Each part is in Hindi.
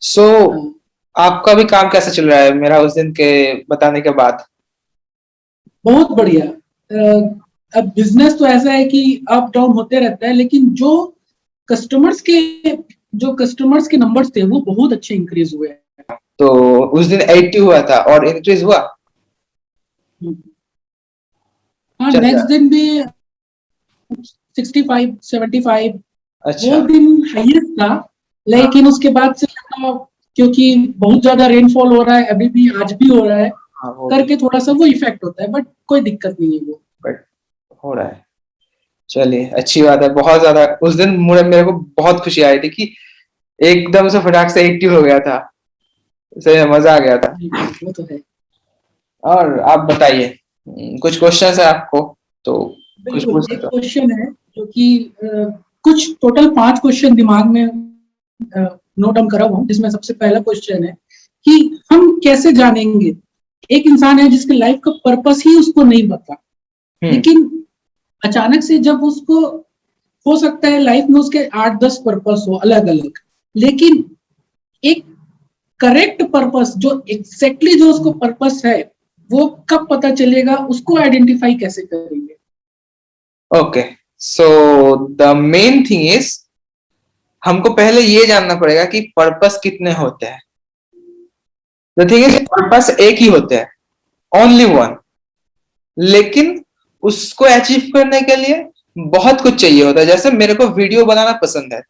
सो हाँ, आपका भी काम कैसा चल रहा है मेरा उस दिन के बताने के बाद? बहुत बढ़िया। अब बिजनेस तो ऐसा है कि अप डाउन होते रहता है, लेकिन कस्टमर्स के जो कस्टमर्स के नंबर्स थे वो बहुत अच्छे इंक्रीज हुए हैं। तो उस दिन 80 हुआ था और इंक्रीज हुआ। हाँ, चल नेक्स्ट रहा दिन भी 65 75 है। वो अच्छा। दिन हाईएस्ट था। हाँ लेकिन उसके बाद से क्योंकि बहुत ज्यादा रेनफॉल हो रहा है, अभी भी आज भी हो रहा है, हाँ वो भी। करके थोड़ा सा वो इफेक्ट होता है, बट कोई दिक्कत नहीं है वो। बट हो रहा है। चलिए अच्छी बात है। बहुत ज्यादा उस दिन मुझे मेरे को बहुत खुशी आई थी कि एकदम से फटाक से 80 हो गया था। सही में मजा आ गया था। बिल्कुल, वो तो है। और आप बताइए, कुछ क्वेश्चन है आपको तो कुछ बिल्कुल, पूछ एक सकते हो। क्वेश्चन है जो कि कुछ टोटल 5 क्वेश्चन दिमाग में नोट डाउन करा हुआ हूँ, जिसमें सबसे पहला क्वेश्चन है कि हम कैसे जानेंगे, एक इंसान है जिसकी लाइफ का पर्पस ही उसको नहीं पता, हम्म। लेकिन अचानक से जब उसको हो सकता है लाइफ में उसके 8-10 पर्पस हो अलग अलग, लेकिन एक करेक्ट पर्पस जो एग्जैक्टली जो उसको पर्पस है वो कब पता चलेगा, उसको आइडेंटिफाई कैसे करेंगे? Okay. So the main thing is हमको पहले ये जानना पड़ेगा कि पर्पस कितने होते हैं। द थिंग इज पर्पस एक ही होते हैं, ओनली वन। लेकिन उसको अचीव करने के लिए बहुत कुछ चाहिए होता है। जैसे मेरे को वीडियो बनाना पसंद है,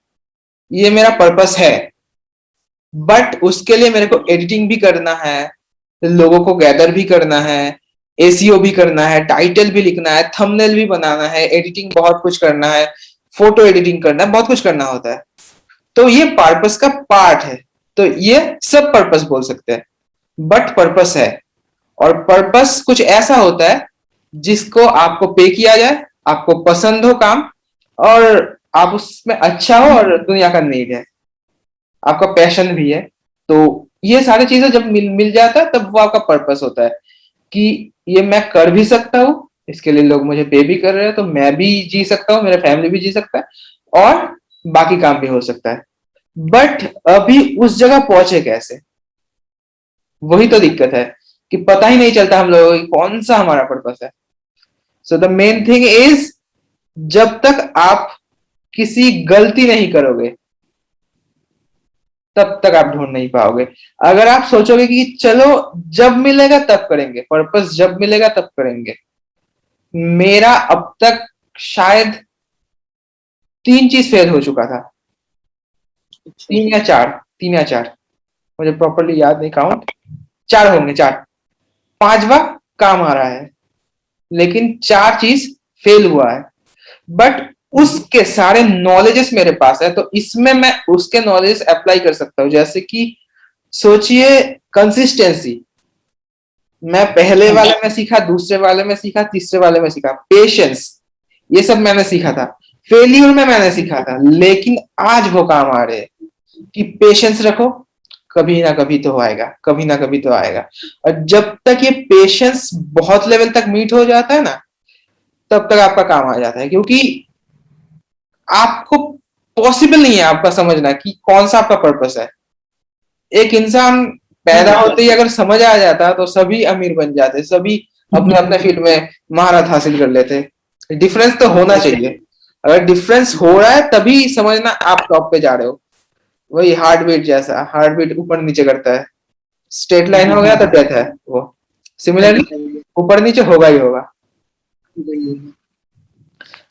ये मेरा पर्पस है। बट उसके लिए मेरे को एडिटिंग भी करना है, लोगों को गैदर भी करना है, एसीओ भी करना है, टाइटल भी लिखना है, थंबनेल भी बनाना है, एडिटिंग बहुत कुछ करना है, फोटो एडिटिंग करना है, बहुत कुछ करना होता है। तो ये पर्पस का पार्ट है। तो ये सब पर्पस बोल सकते हैं, बट पर्पस है। और पर्पस कुछ ऐसा होता है जिसको आपको पे किया जाए, आपको पसंद हो काम, और आप उसमें अच्छा हो और दुनिया का नीड है, आपका पैशन भी है। तो ये सारी चीजें जब मिल मिल जाता है तब वो आपका पर्पस होता है कि ये मैं कर भी सकता हूँ, इसके लिए लोग मुझे पे भी कर रहे हैं, तो मैं भी जी सकता हूँ, मेरा फैमिली भी जी सकता है, और बाकी काम भी हो सकता है। बट अभी उस जगह पहुंचे कैसे, वही तो दिक्कत है कि पता ही नहीं चलता हम लोगों को कौन सा हमारा पर्पस है। So the main thing is, जब तक आप किसी गलती नहीं करोगे तब तक आप ढूंढ नहीं पाओगे। अगर आप सोचोगे कि चलो जब मिलेगा तब करेंगे, पर्पस जब मिलेगा तब करेंगे, मेरा अब तक शायद 3 चीज फेल हो चुका था। अच्छा। 3 या 4, 3 या 4, मुझे प्रॉपरली याद नहीं, काउंट 4 होंगे, 4। पांचवा काम आ रहा है, लेकिन 4 चीज फेल हुआ है। बट उसके सारे नॉलेजेस मेरे पास है, तो इसमें मैं उसके नॉलेज अप्लाई कर सकता हूँ। जैसे कि सोचिए, कंसिस्टेंसी, मैं पहले हाँ, वाले में सीखा, दूसरे वाले में सीखा, तीसरे वाले में सीखा, पेशेंस, ये सब मैंने सीखा था। फेलियर में मैंने सीखा था, लेकिन आज वो काम आ रहे हैं कि पेशेंस रखो, कभी ना कभी तो आएगा, कभी ना कभी तो आएगा। और जब तक ये पेशेंस बहुत लेवल तक मीट हो जाता है ना, तब तक आपका काम आ जाता है। क्योंकि आपको पॉसिबल नहीं है आपका समझना कि कौन सा आपका पर्पस है। एक इंसान पैदा हाँ, होते ही अगर समझ आ जाता तो सभी अमीर बन जाते, सभी अपने अपने फील्ड में महारत हासिल कर लेते। डिफरेंस तो होना चाहिए। अगर डिफरेंस हो रहा है तभी समझना आप टॉप पे जा रहे हो। वही हार्ट बीट जैसा, हार्ट बीट ऊपर नीचे करता है, स्ट्रेट लाइन हो गया तो डेथ है वो। सिमिलरली ऊपर नीचे होगा ही होगा,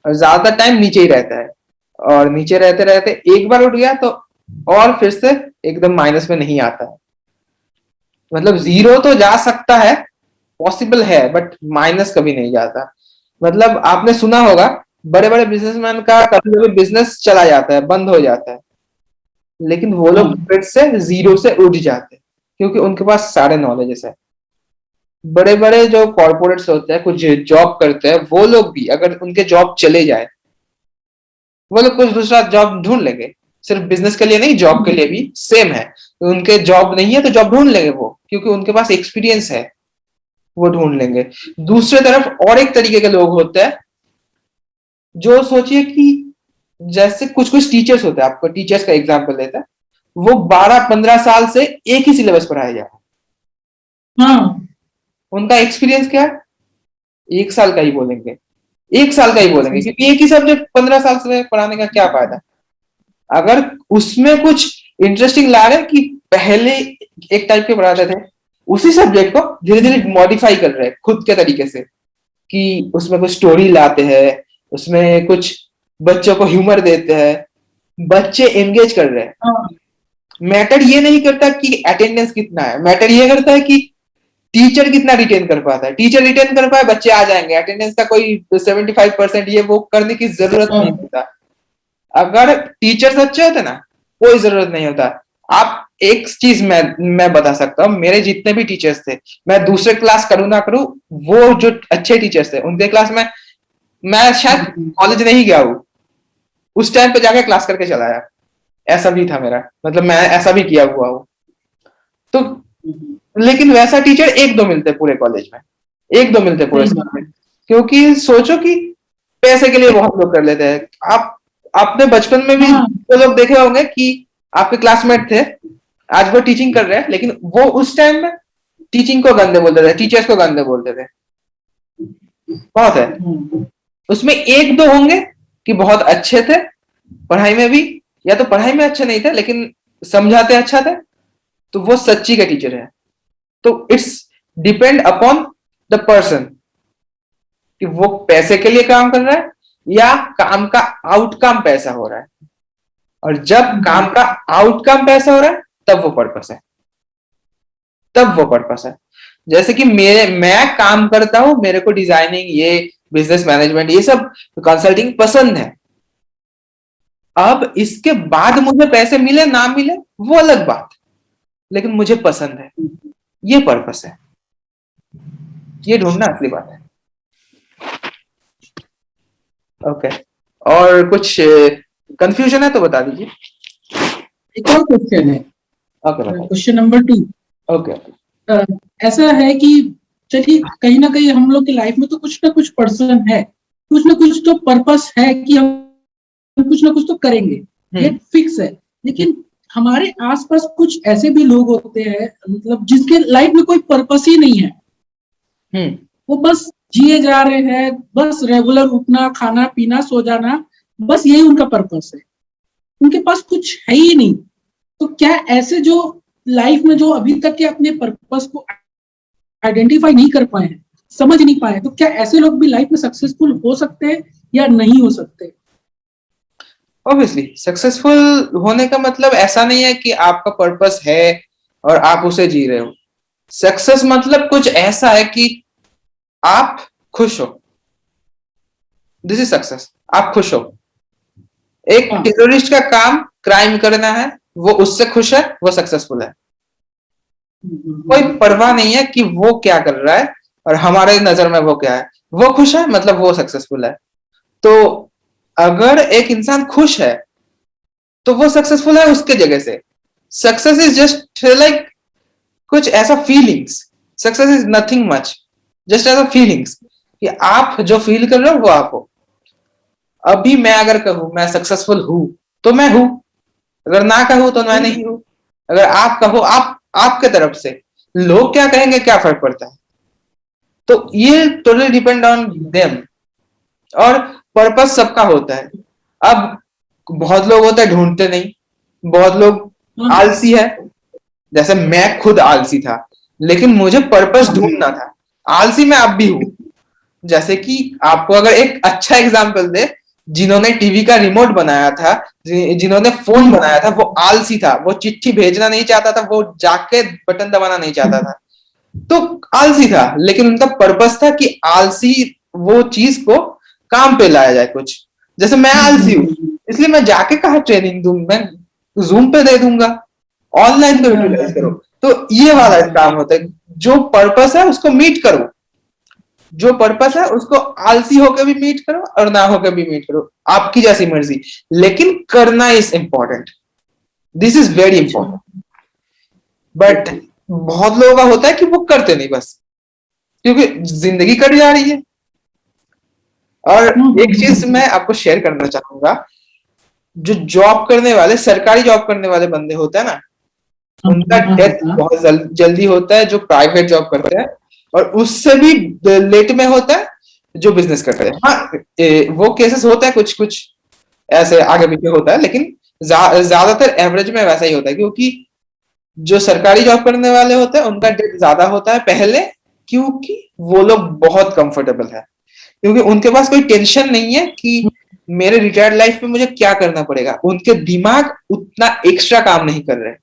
और ज्यादा टाइम नीचे ही रहता है। और नीचे रहते रहते एक बार उठ गया तो और फिर से एकदम माइनस में नहीं आता है। मतलब जीरो तो जा सकता है, पॉसिबल है, बट माइनस कभी नहीं जाता। मतलब आपने सुना होगा, बड़े बड़े बिजनेसमैन का कभी कभी बिजनेस चला जाता है, बंद हो जाता है, लेकिन वो लोग हाँ, फिर से जीरो से उठ जाते हैं, क्योंकि उनके पास सारे नॉलेजेस है। बड़े बड़े जो कॉर्पोरेट्स होते हैं, कुछ जॉब करते हैं, वो लोग भी अगर उनके जॉब चले जाए, वो लोग कुछ दूसरा जॉब ढूंढ लेंगे। सिर्फ बिजनेस के लिए नहीं, जॉब के लिए भी सेम है। तो उनके जॉब नहीं है तो जॉब ढूंढ लेंगे वो, क्योंकि उनके पास एक्सपीरियंस है, वो ढूंढ लेंगे। दूसरे तरफ और एक तरीके के लोग होते हैं, जो सोचिए कि जैसे कुछ कुछ टीचर्स होते हैं, आपको टीचर्स का एग्जाम्पल लेते हैं। वो 12-15 साल से एक ही सिलेबस पढ़ाया जा रहा है। हाँ उनका एक्सपीरियंस क्या है? 1 साल का ही बोलेंगे, 1 साल का ही बोलेंगे, सही। क्योंकि एक ही सब्जेक्ट 15 साल से पढ़ाने का क्या फायदा। अगर उसमें कुछ इंटरेस्टिंग ला रहे कि पहले एक टाइप के पढ़ाते थे, उसी सब्जेक्ट को धीरे धीरे मॉडिफाई कर रहे हैं खुद के तरीके से, कि उसमें कुछ स्टोरी लाते हैं, उसमें कुछ बच्चों को ह्यूमर देते हैं, बच्चे एंगेज कर रहे हैं। हाँ मैटर ये नहीं करता कि अटेंडेंस कितना है, मैटर ये करता है कि टीचर कितना रिटेन कर पाता है। टीचर रिटेन कर पाए, बच्चे आ जाएंगे। अटेंडेंस का कोई 75% ये वो करने की जरूरत नहीं हाँ होता। अगर टीचर्स अच्छे होते ना, कोई जरूरत नहीं होता। आप एक चीज मैं बता सकता हूँ, मेरे जितने भी टीचर्स थे, मैं दूसरे क्लास करूँ ना करूँ, वो जो अच्छे टीचर्स थे उनके क्लास में मैं शायद कॉलेज नहीं गया हूँ, उस टाइम पे जाके क्लास करके चला आया। ऐसा भी था मेरा, मतलब मैं ऐसा भी किया हुआ हूँ। तो लेकिन वैसा टीचर एक दो मिलते पूरे कॉलेज में, एक दो मिलते पूरे सही स्कूल बात। में। क्योंकि सोचो कि पैसे के लिए बहुत लोग कर लेते हैं। आप अपने बचपन में भी हाँ वो लोग देखे होंगे कि आपके क्लासमेट थे, आज वो टीचिंग कर रहे हैं, लेकिन वो उस टाइम में टीचिंग को गंदे बोलते थे, टीचर्स को गंदे बोलते थे। बहुत है। उसमें एक दो होंगे कि बहुत अच्छे थे पढ़ाई में भी, या तो पढ़ाई में अच्छे नहीं थे लेकिन समझाते अच्छा थे, तो वो सच्ची के टीचर है। तो it's depend upon the person कि वो पैसे के लिए काम कर रहा है या काम का आउटकम पैसा हो रहा है। और जब काम का आउटकम पैसा हो रहा है तब वो पर्पस है, तब वो पर्पस है। जैसे कि मैं काम करता हूं, मेरे को डिजाइनिंग, ये बिजनेस मैनेजमेंट, ये सब कंसल्टिंग पसंद है। अब इसके बाद मुझे पैसे मिले ना मिले वो अलग बात, लेकिन मुझे पसंद है, ये पर्पस है, ये ढूंढना असली बात है। ओके, और कुछ कंफ्यूजन है तो बता दीजिए। एक और क्वेश्चन है, ओके बताइए। Question number 2। ओके। ऐसा है कि चलिए कहीं ना कहीं हम लोग की लाइफ में तो कुछ ना कुछ पर्सन है, कुछ ना कुछ तो पर्पस है कि हम कुछ ना कुछ तो करेंगे, ये फिक्स है। लेकिन हमारे आसपास कुछ ऐसे भी लोग होते हैं, मतलब जिसके लाइफ में कोई पर्पस ही नहीं है। वो बस जिए जा रहे हैं, बस रेगुलर उठना, खाना पीना, सो जाना, बस यही उनका पर्पस है। उनके पास कुछ है ही नहीं। तो क्या ऐसे जो लाइफ में जो अभी तक के अपने पर्पस को आइडेंटिफाई नहीं कर पाए हैं, समझ नहीं पाए, तो क्या ऐसे लोग भी लाइफ में सक्सेसफुल हो सकते हैं या नहीं हो सकते? ऑब्वियसली सक्सेसफुल होने का मतलब ऐसा नहीं है कि आपका पर्पस है और आप उसे जी रहे हो। सक्सेस मतलब कुछ ऐसा है कि आप खुश हो, दिस इज सक्सेस। आप खुश हो। एक हाँ टेररिस्ट का काम क्राइम करना है, वो उससे खुश है, वो सक्सेसफुल है। कोई परवाह नहीं है कि वो क्या कर रहा है और हमारे नजर में वो क्या है, वो खुश है मतलब वो सक्सेसफुल है। तो अगर एक इंसान खुश है तो वो सक्सेसफुल है उसके जगह से। सक्सेस इज जस्ट लाइक कुछ ऐसा feelings, success is nothing much, just ऐसा फीलिंग्स कि आप जो फील कर रहे हो वो आप हो। अभी मैं अगर कहूं मैं सक्सेसफुल हूं तो मैं हूं, अगर ना कहूं तो मैं नहीं हूं। अगर आप कहो, आप आपके तरफ से लोग क्या कहेंगे, क्या फर्क पड़ता है। तो ये टोटली डिपेंड ऑन देम। और पर्पस सबका होता है। अब बहुत लोग होते हैं ढूंढते नहीं, बहुत लोग आलसी है, जैसे मैं खुद आलसी था, लेकिन मुझे पर्पस ढूंढना था। आलसी मैं अब भी हूं। जैसे कि आपको अगर एक अच्छा एग्जांपल दे, जिन्होंने टीवी का रिमोट बनाया था, जिन्होंने फोन बनाया था, वो आलसी था। वो चिट्ठी भेजना नहीं चाहता था, वो जाके बटन दबाना नहीं चाहता था, तो आलसी था। लेकिन उनका पर्पस था कि आलसी वो चीज को काम पे लाया जाए कुछ। जैसे मैं आलसी हूं, इसलिए मैं जाके कहा ट्रेनिंग दूं, मैं जूम पे दे दूंगा, ऑनलाइन को यूटिलाइज करो। तो ये वाला काम होता है, जो पर्पस है उसको मीट करो, जो पर्पस है उसको आलसी होकर भी मीट करो और ना होकर भी मीट करो, आपकी जैसी मर्जी, लेकिन करना is important. This is very important. But बहुत लोगों का होता है कि वो करते नहीं बस, क्योंकि जिंदगी कट जा रही है। और एक चीज मैं आपको शेयर करना चाहूंगा, जो जॉब करने वाले, सरकारी जॉब करने वाले बंदे होते हैं ना, उनका डेथ बहुत जल्दी होता है जो प्राइवेट जॉब करते हैं, और उससे भी लेट में होता है जो बिजनेस करते हैं। हाँ, वो केसेस होता है कुछ कुछ ऐसे आगे पीछे होता है, लेकिन ज्यादातर एवरेज में वैसा ही होता है, क्योंकि जो सरकारी जॉब करने वाले होते हैं उनका डेथ ज्यादा होता है पहले, क्योंकि वो लोग बहुत कंफर्टेबल है, क्योंकि उनके पास कोई टेंशन नहीं है कि मेरे रिटायर्ड लाइफ में मुझे क्या करना पड़ेगा। उनके दिमाग उतना एक्स्ट्रा काम नहीं कर रहे।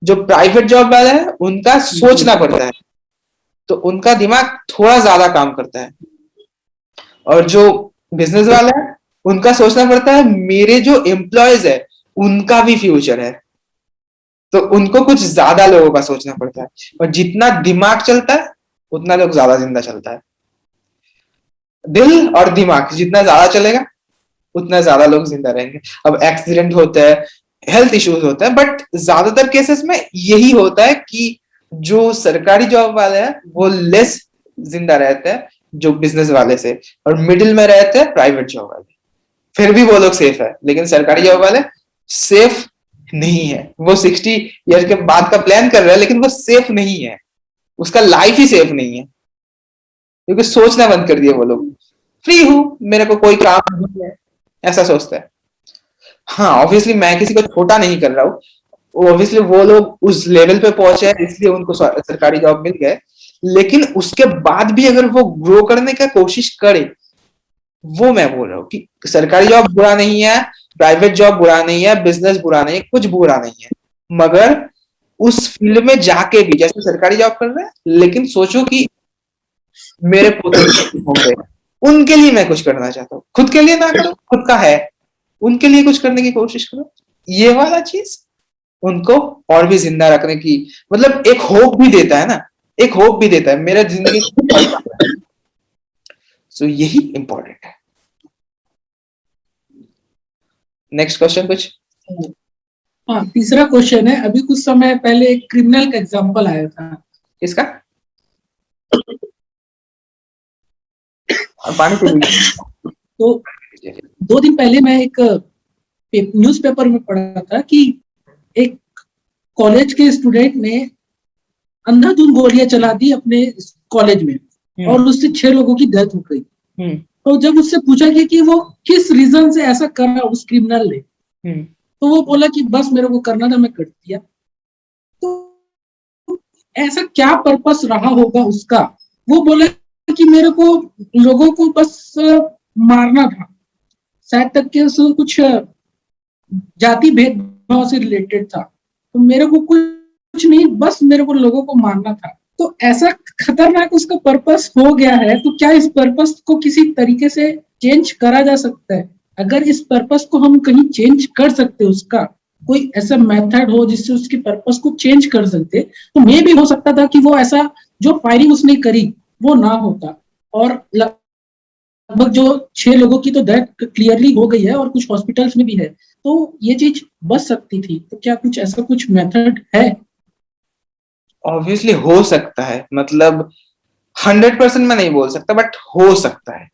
जो प्राइवेट जॉब वाला है उनका सोचना पड़ता है, तो उनका दिमाग थोड़ा ज्यादा काम करता है। और जो बिजनेस वाला है उनका सोचना पड़ता है मेरे जो एम्प्लॉयज है उनका भी फ्यूचर है, तो उनको कुछ ज्यादा लोगों का सोचना पड़ता है। और जितना दिमाग चलता है उतना लोग ज्यादा जिंदा चलता है। दिल और दिमाग जितना ज्यादा चलेगा उतना ज्यादा लोग जिंदा रहेंगे। अब एक्सीडेंट होता है, हेल्थ इश्यूज होता है, बट ज्यादातर केसेस में यही होता है कि जो सरकारी जॉब वाले हैं वो लेस जिंदा रहते हैं जो बिजनेस वाले से, और मिडिल में रहते हैं प्राइवेट जॉब वाले। फिर भी वो लोग सेफ है, लेकिन सरकारी जॉब वाले सेफ नहीं है। वो 60 ईयर के बाद का प्लान कर रहा है, लेकिन वो सेफ नहीं है, उसका लाइफ ही सेफ नहीं है, क्योंकि सोचना बंद कर दिया वो लोग। फ्री हूं, मेरे को कोई काम नहीं है, ऐसा सोचता है। हाँ, ऑब्वियसली मैं किसी को छोटा नहीं कर रहा हूँ, ऑब्वियसली वो लोग उस लेवल पे पहुंचे हैं इसलिए उनको सरकारी जॉब मिल गए, लेकिन उसके बाद भी अगर वो ग्रो करने का कोशिश करे, वो मैं बोल रहा हूँ कि सरकारी जॉब बुरा नहीं है, प्राइवेट जॉब बुरा नहीं है, बिजनेस बुरा नहीं है, कुछ बुरा नहीं है, मगर उस फील्ड में जाके भी जैसे सरकारी जॉब कर रहे हैं, लेकिन सोचो कि मेरे पोते होंगे, उनके लिए मैं कुछ करना चाहता हूँ, खुद के लिए ना करो, खुद का है, उनके लिए कुछ करने की कोशिश करो। ये वाला चीज उनको और भी जिंदा रखने की, मतलब एक होप भी देता है ना, एक होप भी देता है मेरा जिंदगी। सो यही इंपॉर्टेंट है। नेक्स्ट क्वेश्चन कुछ। हाँ, तीसरा क्वेश्चन है, अभी कुछ समय पहले एक क्रिमिनल का एग्जांपल आया था। किसका? पानी तो 2 दिन पहले मैं एक न्यूज़पेपर में पढ़ा था कि एक कॉलेज के स्टूडेंट ने अंधाधुंध गोलियां चला दी अपने कॉलेज में और उससे 6 लोगों की डेथ हो गई। तो जब उससे पूछा गया कि वो किस रीजन से ऐसा करा उस क्रिमिनल ने, तो वो बोला कि बस मेरे को करना था, मैं कर दिया। तो ऐसा क्या पर्पस रहा होगा उसका? वो बोला कि मेरे को लोगों को बस मारना था, शायद तक कि कुछ जाति भेदभाव से रिलेटेड था, तो मेरे को कुछ नहीं, बस मेरे को लोगों को मारना था। तो ऐसा खतरनाक उसका पर्पस हो गया है, तो क्या इस पर्पस को किसी तरीके से चेंज करा जा सकता है? अगर इस पर्पस को हम कहीं चेंज कर सकते, उसका कोई ऐसा मेथड हो जिससे उसके पर्पस को चेंज कर सकते, तो मे भी हो सकता था कि वो ऐसा जो फायरिंग उसने करी वो ना होता, और लगभग जो 6 लोगों की तो डेथ क्लियरली हो गई है और कुछ हॉस्पिटल्स में भी है, तो ये चीज बच सकती थी। तो क्या कुछ ऐसा कुछ मेथड है? ऑब्वियसली हो सकता है, मतलब 100% मैं नहीं बोल सकता, बट हो सकता है,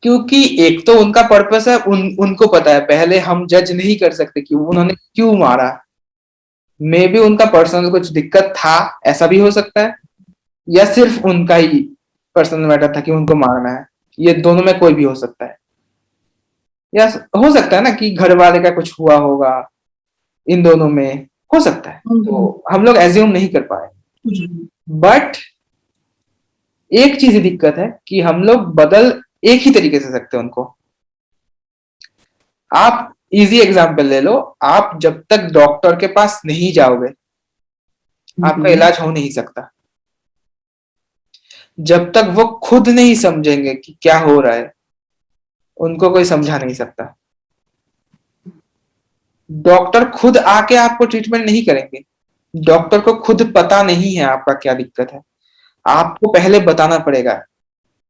क्योंकि एक तो उनका पर्पस है, उनको पता है। पहले हम जज नहीं कर सकते कि उन्होंने क्यों मारा। मे भी उनका पर्सनल कुछ दिक्कत था, ऐसा भी हो सकता है, या सिर्फ उनका ही पर्सनल मैटर था कि उनको मारना है। ये दोनों में कोई भी हो सकता है, या हो सकता है ना कि घर वाले का कुछ हुआ होगा, इन दोनों में हो सकता है, तो हम लोग एज्यूम नहीं कर पाए। बट एक चीज दिक्कत है कि हम लोग बदल एक ही तरीके से सकते हैं उनको। आप इजी एग्जांपल ले लो, आप जब तक डॉक्टर के पास नहीं जाओगे आपका इलाज हो नहीं सकता। जब तक वो खुद नहीं समझेंगे कि क्या हो रहा है, उनको कोई समझा नहीं सकता। डॉक्टर खुद आके आपको ट्रीटमेंट नहीं करेंगे, डॉक्टर को खुद पता नहीं है आपका क्या दिक्कत है, आपको पहले बताना पड़ेगा,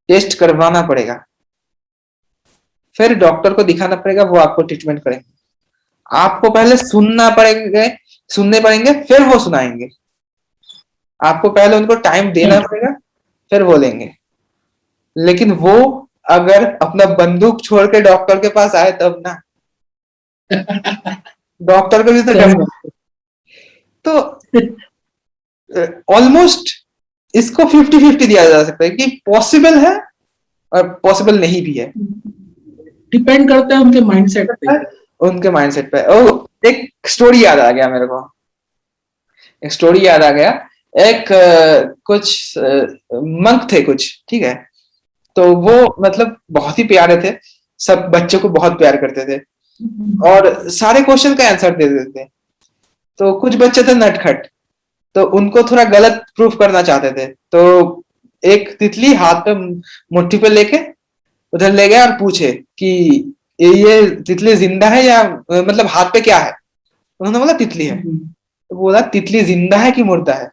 टेस्ट करवाना पड़ेगा, फिर डॉक्टर को दिखाना पड़ेगा, वो आपको ट्रीटमेंट करेंगे। आपको पहले सुनने पड़ेंगे, फिर वो सुनाएंगे। आपको पहले उनको टाइम देना पड़ेगा, फिर बोलेंगे। लेकिन वो अगर अपना बंदूक छोड़ के डॉक्टर के पास आए तब ना, डॉक्टर को भी तो सही डर। बात तो ऑलमोस्ट इसको 50-50 दिया जा सकता है कि पॉसिबल है और पॉसिबल नहीं भी है। डिपेंड करता है उनके माइंडसेट पे। उनके माइंडसेट पे। ओ, एक स्टोरी याद आ गया मेरे को, एक स्टोरी याद आ गया। एक कुछ मंक थे कुछ, ठीक है। तो वो मतलब बहुत ही प्यारे थे, सब बच्चों को बहुत प्यार करते थे और सारे क्वेश्चन का आंसर दे देते थे। तो कुछ बच्चे थे नटखट, तो उनको थोड़ा गलत प्रूफ करना चाहते थे। तो एक तितली हाथ पे मुट्ठी पे लेके उधर ले गया और पूछे कि ये तितली जिंदा है या मतलब हाथ पे क्या है। उन्होंने बोला तितली है। तो बोला तितली जिंदा है कि मुर्दा है।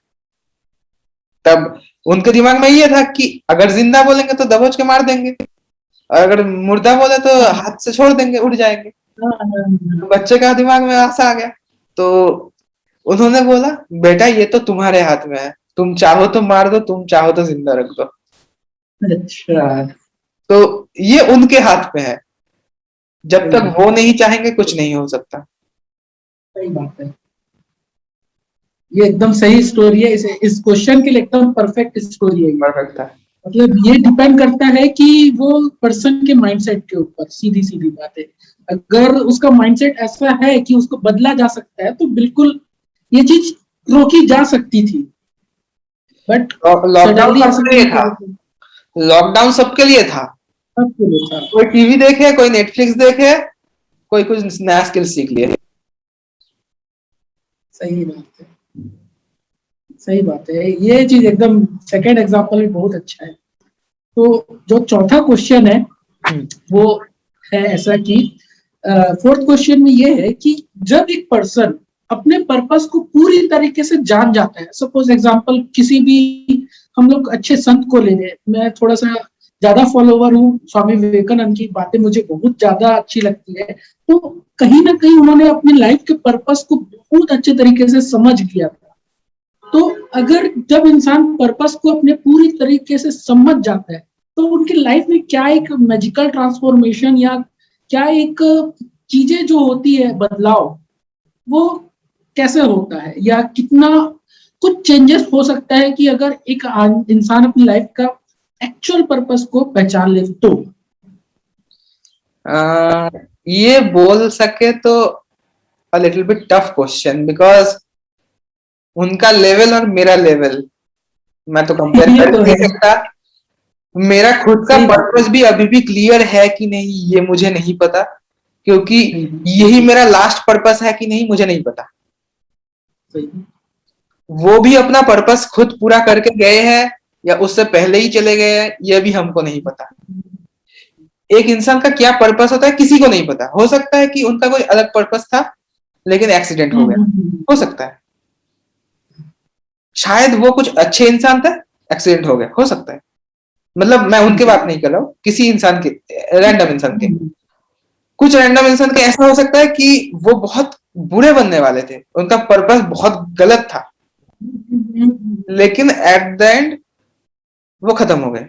तब उनके दिमाग में ये था कि अगर जिंदा बोलेंगे तो दबोच के मार देंगे, और अगर मुर्दा बोले तो हाथ से छोड़ देंगे, उड़ जाएंगे। तो बच्चे का दिमाग में ऐसा आ गया। तो उन्होंने बोला बेटा ये तो तुम्हारे हाथ में है, तुम चाहो तो मार दो, तुम चाहो तो जिंदा रख दो। अच्छा, तो ये उनके हाथ में है, जब तक वो नहीं चाहेंगे कुछ नहीं हो सकता। सही बात है। ये एकदम सही स्टोरी है, इस क्वेश्चन के लिए एकदम परफेक्ट स्टोरी है ये। परफेक्ट था। मतलब ये डिपेंड करता है कि वो पर्सन के माइंडसेट के ऊपर, सीधी सीधी बात है। अगर उसका माइंडसेट ऐसा है कि उसको बदला जा सकता है तो बिल्कुल ये चीज रोकी जा सकती थी, बट लॉकडाउन सडनली ऐसा सबके लिए नहीं था, किया तो लॉकडाउन सबके लिए था। सबके लिए था। कोई टीवी देखे, कोई नेटफ्लिक्स देखे, कोई कुछ नया स्किल सीख लिए। सही बात है, सही बात है। ये चीज एकदम सेकेंड एग्जाम्पल भी बहुत अच्छा है। तो जो चौथा क्वेश्चन है वो है ऐसा कि फोर्थ क्वेश्चन में ये है कि जब एक पर्सन अपने पर्पस को पूरी तरीके से जान जाता है, सपोज एग्जांपल किसी भी, हम लोग अच्छे संत को ले लें, मैं थोड़ा सा ज्यादा फॉलोवर हूँ स्वामी विवेकानंद की, बातें मुझे बहुत ज्यादा अच्छी लगती है। तो कहीं ना कहीं उन्होंने अपनी लाइफ के पर्पस को बहुत अच्छे तरीके से समझ लिया था। तो अगर जब इंसान पर्पस को अपने पूरी तरीके से समझ जाता है तो उनकी लाइफ में क्या एक मैजिकल ट्रांसफॉर्मेशन या क्या एक चीजें जो होती है बदलाव, वो कैसे होता है, या कितना कुछ चेंजेस हो सकता है कि अगर एक इंसान अपनी लाइफ का एक्चुअल पर्पस को पहचान ले तो। ये बोल सके तो a little bit tough question because उनका लेवल और मेरा लेवल मैं तो कंपेयर ये कर तो ही नहीं है, सकता। मेरा खुद का सही बात पर्पस भी अभी भी क्लियर है कि नहीं ये मुझे नहीं पता, क्योंकि है, यही मेरा लास्ट पर्पस है कि नहीं मुझे नहीं पता। सही। वो भी अपना पर्पस खुद पूरा करके गए हैं या उससे पहले ही चले गए हैं, यह भी हमको नहीं पता। एक इंसान का क्या पर्पस होता है किसी को नहीं पता। हो सकता है कि उनका कोई अलग पर्पस था लेकिन एक्सीडेंट हो गया, हो सकता है। शायद वो कुछ अच्छे इंसान थे, एक्सीडेंट हो गया, हो सकता है। मतलब मैं उनके बात नहीं कर रहा हूँ, किसी इंसान के, रैंडम इंसान के। कुछ रैंडम इंसान के ऐसा हो सकता है कि वो बहुत बुरे बनने वाले थे, उनका पर्पस बहुत गलत था, लेकिन एट द एंड वो खत्म हो गए,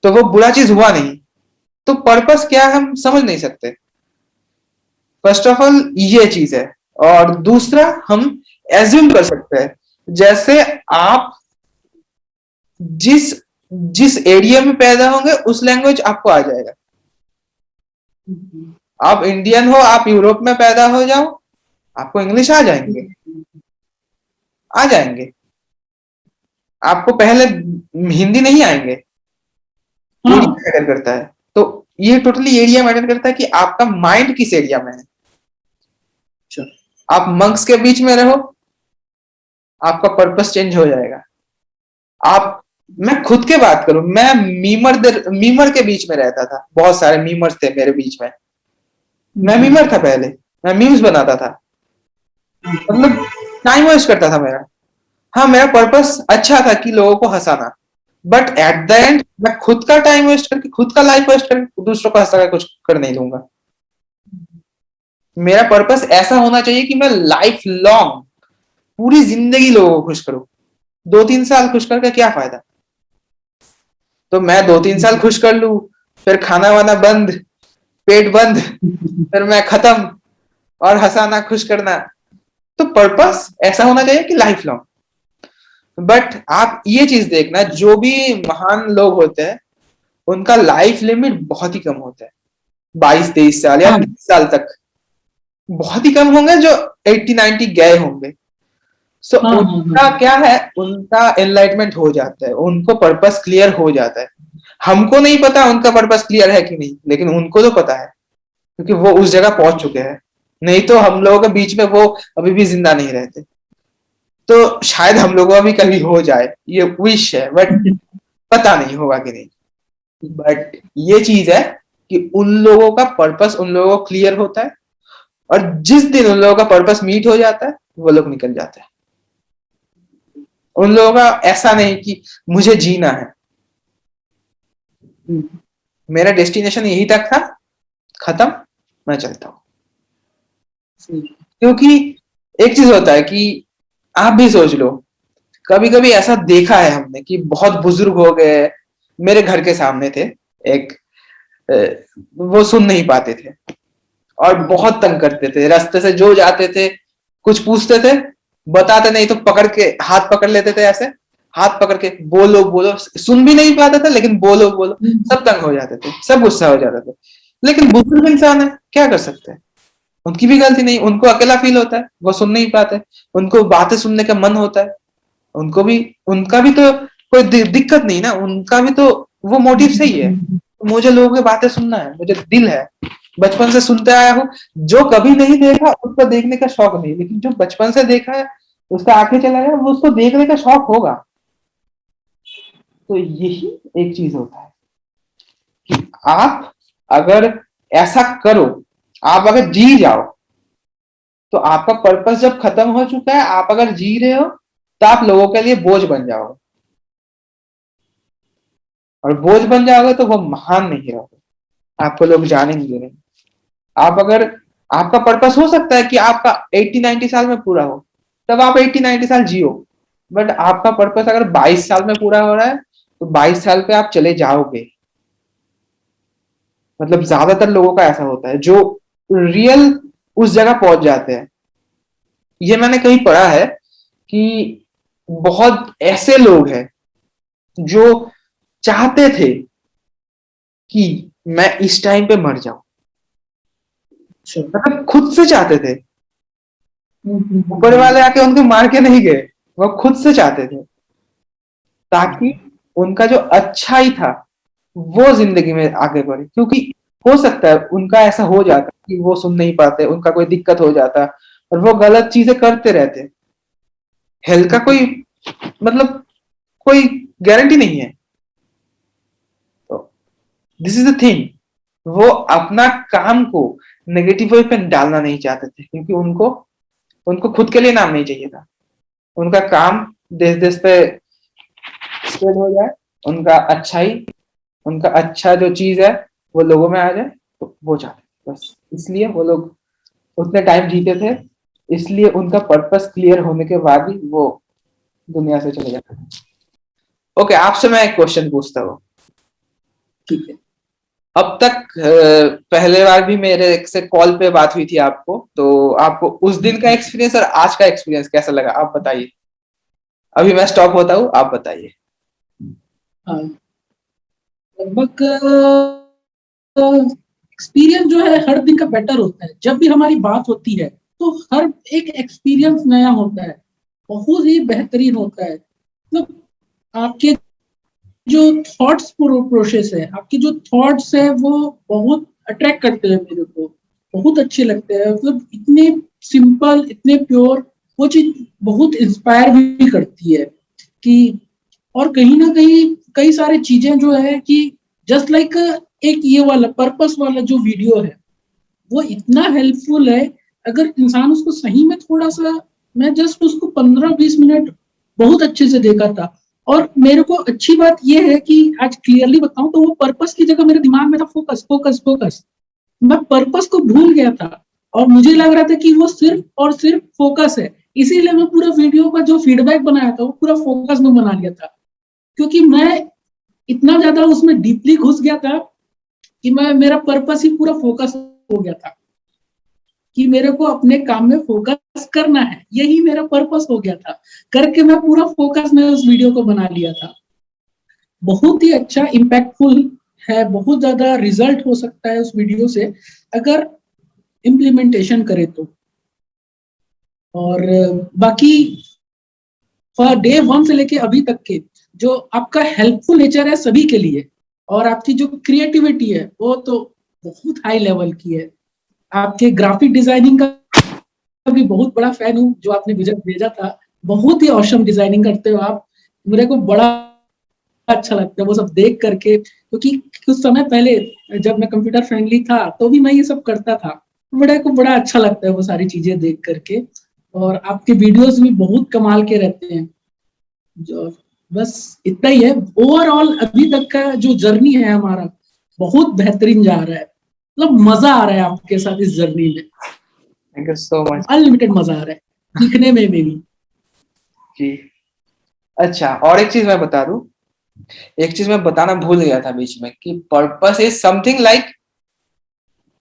तो वो बुरा चीज हुआ नहीं। तो पर्पस क्या है हम समझ नहीं सकते। फर्स्ट ऑफ ऑल ये चीज है। और दूसरा हम एज्यूम कर सकते हैं, जैसे आप जिस जिस एरिया में पैदा होंगे उस लैंग्वेज आपको आ जाएगा। आप इंडियन हो, आप यूरोप में पैदा हो जाओ, आपको इंग्लिश आ जाएंगे, आ जाएंगे। आपको पहले हिंदी नहीं आएंगे। एरिया हाँ, मैटर करता है। तो ये टोटली एरिया मैटर करता है कि आपका माइंड किस एरिया में है। आप मंक्स के बीच में रहो, आपका पर्पस चेंज हो जाएगा। आप, मैं खुद के बात करूं, मैं मीमर के बीच में रहता था, बहुत सारे मीमर्स थे मेरे बीच में। मैं मीमर था पहले, मैं मीम्स बनाता था, मतलब टाइम वेस्ट करता था मेरा। हाँ मेरा पर्पस अच्छा था कि लोगों को हंसाना, बट एट द एंड मैं खुद का टाइम वेस्ट करके, खुद का लाइफ वेस्ट करके दूसरों को हंसा कर कुछ कर नहीं दूंगा। मेरा पर्पस ऐसा होना चाहिए कि मैं लाइफ लॉन्ग पूरी जिंदगी लोगों को खुश करूं। 2-3 साल खुश करके क्या फायदा। तो मैं 2-3 साल खुश कर लूं, फिर खाना वाना बंद, पेट बंद, फिर मैं खत्म, और हंसाना खुश करना। तो पर्पस ऐसा होना चाहिए कि लाइफ लॉन्ग। बट आप ये चीज देखना, जो भी महान लोग होते हैं उनका लाइफ लिमिट बहुत ही कम होता है, 22-23 साल या हाँ 30 साल तक। बहुत ही कम होंगे जो 80-90 गए होंगे। सो हाँ हाँ उनका हाँ। क्या है, उनका एनलाइटमेंट हो जाता है, उनको पर्पस क्लियर हो जाता है। हमको नहीं पता उनका पर्पस क्लियर है कि नहीं, लेकिन उनको तो पता है, क्योंकि वो उस जगह पहुंच चुके हैं। नहीं तो हम लोगों के बीच में वो अभी भी जिंदा नहीं रहते। तो शायद हम लोगों का भी कभी हो जाए, ये विश है, बट पता नहीं होगा कि नहीं। बट ये चीज है कि उन लोगों का पर्पस उन लोगों को क्लियर होता है, और जिस दिन उन लोगों का पर्पस मीट हो जाता है वो लोग निकल जाते हैं। उन लोगों का ऐसा नहीं कि मुझे जीना है, मेरा डेस्टिनेशन यही तक था, खत्म, मैं चलता हूं। क्योंकि एक चीज होता है कि आप भी सोच लो, कभी कभी ऐसा देखा है हमने कि बहुत बुजुर्ग हो गए, मेरे घर के सामने थे एक, अ, वो सुन नहीं पाते थे और बहुत तंग करते थे, रास्ते से जो जाते थे कुछ पूछते थे, बताते नहीं तो पकड़ के हाथ पकड़ लेते थे, ऐसे हाथ पकड़ के बोलो बोलो, सुन भी नहीं पाते थे लेकिन बोलो बोलो, सब तंग हो जाते थे, सब गुस्सा हो जाते थे। लेकिन बुजुर्ग इंसान है, क्या कर सकते हैं, उनकी भी गलती नहीं, उनको अकेला फील होता है, वो सुन नहीं पाते, उनको बातें सुनने का मन होता है, उनको भी, उनका भी तो कोई दिक्कत नहीं ना, उनका भी तो वो मोटिव सही है। मुझे लोगों की बातें सुनना है, मुझे दिल है, बचपन से सुनते आया हूँ। जो कभी नहीं देखा उसको देखने का शौक नहीं, लेकिन जो बचपन से देखा है उसका आंखें चला गया, वो उसको देखने का शौक होगा। तो यही एक चीज होता है कि आप अगर ऐसा करो, आप अगर जी जाओ, तो आपका पर्पस जब खत्म हो चुका है, आप अगर जी रहे हो तो आप लोगों के लिए बोझ बन जाओगे, और बोझ बन जाओगे तो वो महान नहीं रहोगे, आपको लोग जानेंगे नहीं। आप अगर, आपका पर्पस हो सकता है कि आपका 80-90 साल में पूरा हो, तब आप 80-90 साल जियो। बट आपका पर्पस अगर 22 साल में पूरा हो रहा है, तो 22 साल पे आप चले जाओगे। मतलब ज्यादातर लोगों का ऐसा होता है जो रियल उस जगह पहुंच जाते हैं। ये मैंने कहीं पढ़ा है कि बहुत ऐसे लोग हैं जो चाहते थे कि मैं इस टाइम पे मर जाऊं, मतलब खुद से चाहते थे, ऊपर वाले आके उनको मार के नहीं गए, वो खुद से चाहते थे, ताकि उनका जो अच्छाई था वो जिंदगी में आगे बढ़े। क्योंकि हो सकता है उनका ऐसा हो जाता कि वो सुन नहीं पाते, उनका कोई दिक्कत हो जाता और वो गलत चीजें करते रहते, हेल्थ का कोई, मतलब कोई गारंटी नहीं है। तो दिस इज द थिंग, वो अपना काम को नेगेटिव वे पे डालना नहीं चाहते थे, क्योंकि उनको उनको खुद के लिए नाम नहीं चाहिए था। उनका काम देश देश पे स्प्रेड हो जाए, उनका अच्छाई, उनका अच्छा जो चीज है वो लोगों में आ जाए, तो वो चाहते, बस इसलिए वो लोग उतने टाइम जीते थे, इसलिए उनका पर्पस क्लियर होने के बाद ही वो दुनिया से चले जाते थे। ओके, आपसे मैं एक क्वेश्चन पूछता हूँ। ठीक है। अब तक पहले बार भी मेरे से कॉल पे बात हुई थी आपको, तो आपको उस दिन का एक्सपीरियंस और आज का एक्सपीरियंस कैसा लगा, आप बताइए। अभी मैं स्टॉप होता हूँ, आप बताइए। हाँ, लगभग एक्सपीरियंस जो है हर दिन का बेटर होता है। जब भी हमारी बात होती है तो हर एक एक्सपीरियंस नया होता है, बहुत ही बेहतरीन होता है। मतलब आपके जो थॉट्स प्रोसेस है, आपके जो थॉट्स है वो बहुत अट्रैक्ट करते हैं मेरे को, बहुत अच्छे लगते हैं। मतलब इतने सिंपल, इतने प्योर, वो चीज बहुत इंस्पायर भी करती है कि, और कहीं ना कहीं कई सारी चीजें जो है कि जस्ट लाइक एक ये वाला पर्पस वाला जो वीडियो है वो इतना हेल्पफुल है। अगर इंसान उसको सही में थोड़ा सा, मैं जस्ट उसको 15-20 मिनट बहुत अच्छे से देखा था, और मेरे को अच्छी बात यह है कि आज क्लियरली बताऊं तो वो पर्पस की जगह मेरे दिमाग में था फोकस फोकस फोकस। मैं पर्पस को भूल गया था और मुझे लग रहा था कि वो सिर्फ और सिर्फ फोकस है। इसीलिए मैं पूरा वीडियो का जो फीडबैक बनाया था वो पूरा फोकस में बना लिया था, क्योंकि मैं इतना ज्यादा उसमें डीपली घुस गया था कि मेरा पर्पस ही पूरा फोकस हो गया था कि मेरे को अपने काम में फोकस करना है, यही मेरा पर्पस हो गया था करके मैं पूरा फोकस में उस वीडियो को बना लिया था। बहुत ही अच्छा इम्पैक्टफुल है, बहुत ज्यादा रिजल्ट हो सकता है उस वीडियो से अगर इम्प्लीमेंटेशन करे तो। और बाकी डे 1 से लेके अभी तक के जो आपका हेल्पफुल नेचर है सभी के लिए, और आपकी जो क्रिएटिविटी है वो तो बहुत हाई लेवल की है। आपके ग्राफिक डिजाइनिंग का भी बहुत बड़ा फैन हूँ, जो आपने भेजा था, बहुत ही औसम डिजाइनिंग करते हो आप। मेरे को बड़ा अच्छा लगता है वो सब देख करके, क्योंकि कुछ समय पहले जब मैं कंप्यूटर फ्रेंडली था तो भी मैं ये सब करता था। मेरे को बड़ा अच्छा लगता है वो सारी चीजें देख करके, और आपके वीडियोस भी बहुत कमाल के रहते हैं। जो बस इतना ही है। ओवरऑल अभी तक का जो जर्नी है हमारा बहुत बेहतरीन जा रहा है, मतलब मजा आ रहा है आपके साथ इस जर्नी में। Thank you so much. Unlimited मजा आ रहा है सीखने में भी। जी अच्छा, और एक चीज मैं बता दूं, एक चीज मैं बताना भूल गया था बीच में कि purpose is something like,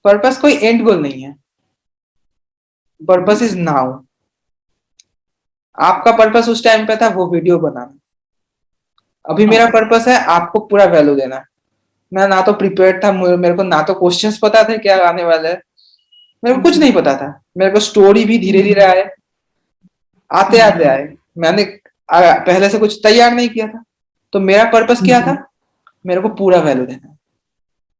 purpose कोई एंड गोल नहीं है, पर्पस इज नाउ। आपका पर्पस उस टाइम पे था वो वीडियो बनाना, अभी मेरा पर्पस है आपको पूरा वैल्यू देना। मैं ना तो प्रिपेयर्ड था, मेरे को ना तो क्वेश्चंस पता थे क्या आने वाले है, मेरे को कुछ नहीं पता था। मेरे को स्टोरी भी धीरे धीरे आए, आते आते आए। मैंने पहले से कुछ तैयार नहीं किया था, तो मेरा पर्पस क्या था, मेरे को पूरा वैल्यू देना।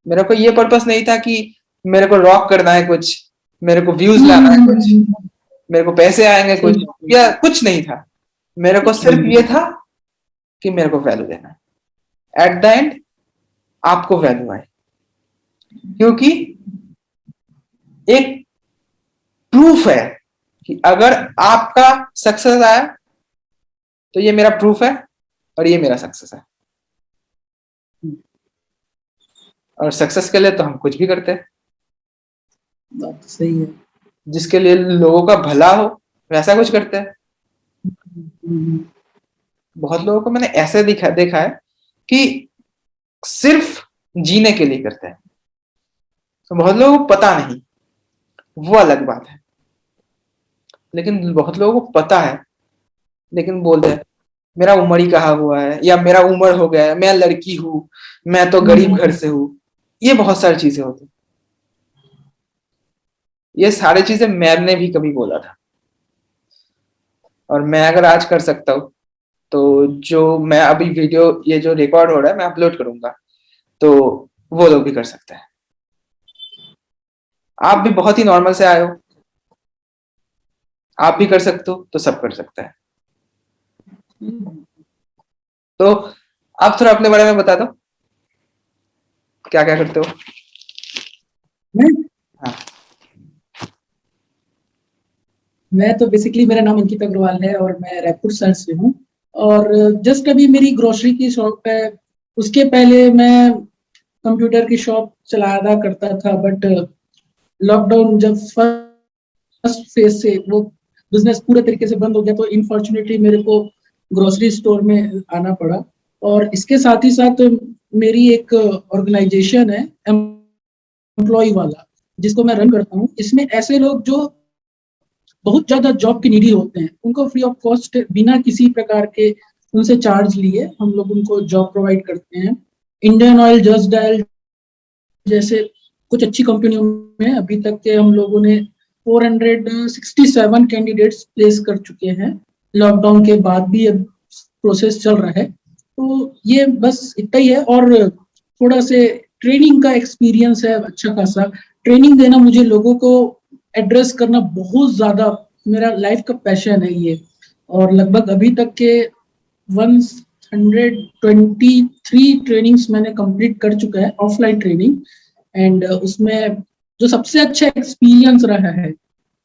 मेरे को ये पर्पस नहीं था कि मेरे को रॉक करना है कुछ, मेरे को व्यूज लाना है कुछ, मेरे को पैसे आएंगे कुछ, या कुछ नहीं था। मेरे को सिर्फ ये था कि मेरे को वैल्यू देना है। एट द एंड आपको वैल्यू आए, क्योंकि एक प्रूफ है कि अगर आपका सक्सेस आया तो ये मेरा प्रूफ है और ये मेरा सक्सेस है। और सक्सेस के लिए तो हम कुछ भी करते हैं। बात सही है। जिसके लिए लोगों का भला हो वैसा कुछ करते हैं। बहुत लोगों को मैंने ऐसे देखा है कि सिर्फ जीने के लिए करते हैं, तो बहुत लोगों को पता नहीं, वो अलग बात है। लेकिन बहुत लोगों को पता है, लेकिन बोलते हैं मेरा उम्र ही कहा हुआ है, या मेरा उम्र हो गया है, मैं लड़की हूं, मैं तो गरीब घर से हूं। ये बहुत सारी चीजें होती, ये सारी चीजें मैंने भी कभी बोला था। और मैं अगर आज कर सकता हूँ, तो जो मैं अभी वीडियो ये जो रिकॉर्ड हो रहा है मैं अपलोड करूंगा, तो वो लोग भी कर सकते हैं। आप भी बहुत ही नॉर्मल से आए हो, आप भी कर सकते हो, तो सब कर सकता है। तो आप थोड़ा अपने बारे में बता दो, क्या क्या करते हो? हाँ। मैं तो बेसिकली, मेरा नाम अंकित अग्रवाल है और मैं रायपुर शहर से हूँ। और जस्ट अभी मेरी ग्रोसरी की शॉप है, उसके पहले मैं कंप्यूटर की शॉप चलाया करता था। बट लॉकडाउन जब फर्स्ट फेज से वो बिजनेस पूरे तरीके से बंद हो गया, तो इनफॉर्चुनेटली मेरे को ग्रोसरी स्टोर में आना पड़ा। और इसके साथ ही साथ मेरी एक ऑर्गेनाइजेशन है एम्प्लॉय वाला, जिसको मैं रन करता हूँ। इसमें ऐसे लोग जो बहुत ज्यादा जॉब के नीडी होते हैं, उनको फ्री ऑफ कॉस्ट, बिना किसी प्रकार के उनसे चार्ज लिए, हम लोग उनको जॉब प्रोवाइड करते हैं। इंडियन ऑयल, जस्ट डायल जैसे कुछ अच्छी कंपनियों में अभी तक के हम लोगों ने 467 कैंडिडेट्स प्लेस कर चुके हैं। लॉकडाउन के बाद भी अब प्रोसेस चल रहा है। तो ये बस इतना ही है। और थोड़ा से ट्रेनिंग का एक्सपीरियंस है अच्छा खासा। ट्रेनिंग देना, मुझे लोगों को एड्रेस करना बहुत ज्यादा मेरा लाइफ का पैशन है ये। और लगभग अभी तक के 123 ट्रेनिंग्स मैंने कंप्लीट कर चुका है, ऑफलाइन ट्रेनिंग। एंड उसमें जो सबसे अच्छा एक्सपीरियंस रहा है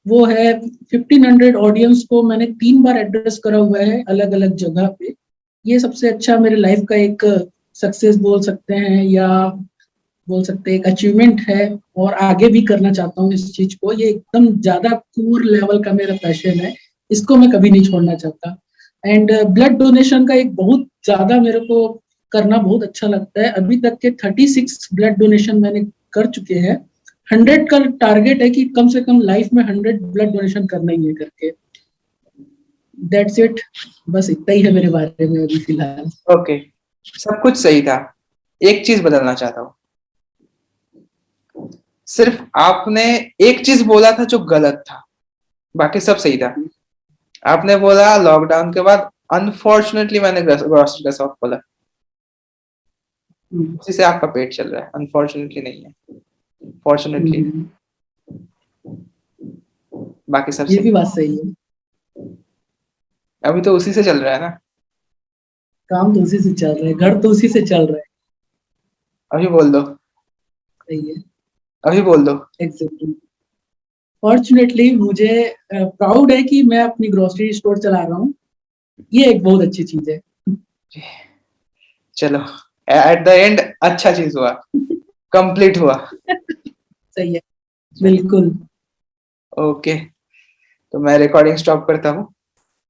वो है 1500 ऑडियंस को मैंने 3 बार एड्रेस करा हुआ है अलग अलग जगह पे। ये सबसे अच्छा मेरे लाइफ का एक सक्सेस बोल सकते हैं, या बोल सकते हैं एक अचीवमेंट है। और आगे भी करना चाहता हूँ इस चीज को। ये एकदम ज्यादा कोर लेवल का मेरा पैशन है, इसको मैं कभी नहीं छोड़ना चाहता। एंड ब्लड डोनेशन का एक बहुत ज्यादा मेरे को करना बहुत अच्छा लगता है। अभी तक के 36 ब्लड डोनेशन मैंने कर चुके हैं। 100 का टारगेट है कि कम से कम लाइफ में 100 ब्लड डोनेशन करना ही है करके। दैट्स इट, बस इतना ही है मेरे बारे में अभी फिलहाल। ओके, सब कुछ सही था। एक चीज बदलना चाहता हूँ। सिर्फ आपने एक चीज बोला था जो गलत था, बाकी सब सही था। आपने बोला लॉकडाउन के बाद अनफॉर्चुनेटली मैंने ग्रोसरी का शॉप खोला, उसी से आपका पेट चल रहा है। अनफॉर्चुनेटली नहीं है, फॉर्चुनेटली है, बाकी सब ये सही। भी बात सही है। अभी तो उसी से चल रहा है ना। काम तो उसी से चल रहा है, घर तो उसी से चल रहा है। अभी बोल दो, सही है, अभी बोल दो। एग्जैक्टली। फॉर्चुनेटली मुझे प्राउड है कि मैं अपनी ग्रोसरी स्टोर चला रहा हूँ। ये एक बहुत अच्छी चीज है। चलो, एट द एंड अच्छा चीज हुआ, कंप्लीट हुआ। सही है, बिल्कुल। ओके, तो मैं रिकॉर्डिंग स्टॉप करता हूँ।